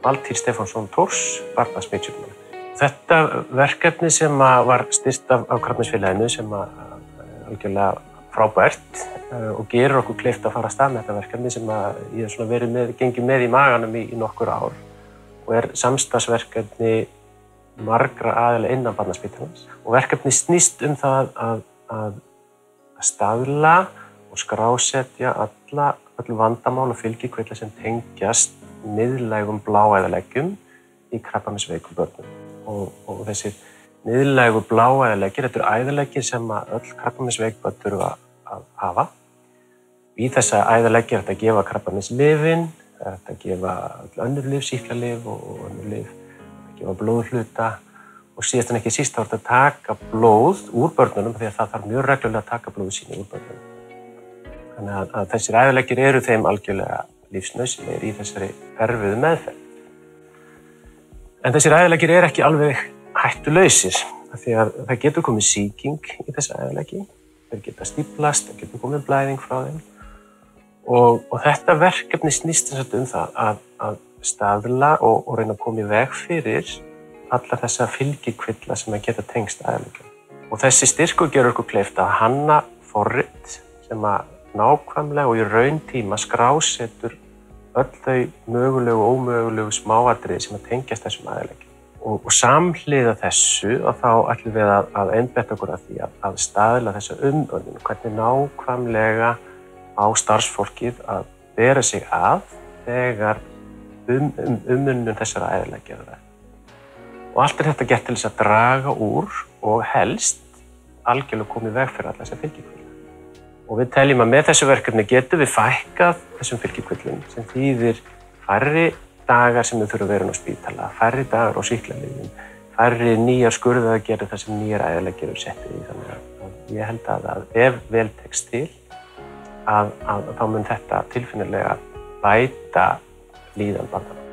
Valtýr Stefánsson Thors, barnasmitsjúkdóma. Þetta verkefni sem var styrkt af Krabbameinsfélaginu sem algjörlega frábært og gerir okkur kleift að fara af stað með þetta verkefni sem ég hef gengið með í maganum í nokkur ár og samstarfsverkefni margra aðila innan Barnaspítalans. Og verkefni snýst það að staðla og skrásetja öll vandamál og fylgikvilla sem tengjast miðlægum bláæðaleggjum í krabbameinsveikum börnum. Og þessir miðlægu bláæðaleggir, þetta eru æðaleggir sem öll krabbameinsveik börn þurfa að hafa. Í þessa æðaleggi er þetta að gefa krabbameinslyfin, þetta að gefa öll önnur lyf, sýklalyf og önnur lyf, að gefa blóðhluta og síðast en ekki síst þá er þetta að taka blóð úr börnunum því að það þarf mjög reglulega að taka blóðsýni úr börnunum. Þannig að þessir æðaleggir eru þeim algjörlega lífsnauðsynlegir í þessari erfiðu meðferð. En þessir æðaleggir eru ekki alveg hættulausir því að það getur komið sýking í þessi æðaleggi, þeir geta stíflast, það getur komið blæðing frá þeim og þetta verkefni snýst það að staðla og reyna að koma í veg fyrir alla þessa fylgikvilla sem geta tengst æðaleggjum. Og þessi styrkur gerur okkur kleift að hanna forrit sem nákvæmlega og í rauntíma skrásetur öll þau mögulegu og ómögulegu smáatriði sem tengjast þessum æðaleggjum. Og samhliða þessu þá ætlum við að einbeita okkur að því að staðla þessa umönnun, hvernig nákvæmlega á starfsfólkið að bera sig að þegar umönnun þessara æðaleggja er. Og allt er þetta gert til þess að draga úr og helst algjörlega komið í veg fyrir alla þessa fylgikvilla. Og við teljum að með þessu verkefni getum við fækkað þessum fylgikvillum sem þýðir færri dagar sem við þurfum að vera á spítala, færri dagar á sýklalyfjum, færri nýjar skurðaðgerðir þar sem nýjar æðaleggir eru settir í. Þannig að ég held að ef vel tekst til að þá mun þetta tilfinnilega bæta líðan barnanna.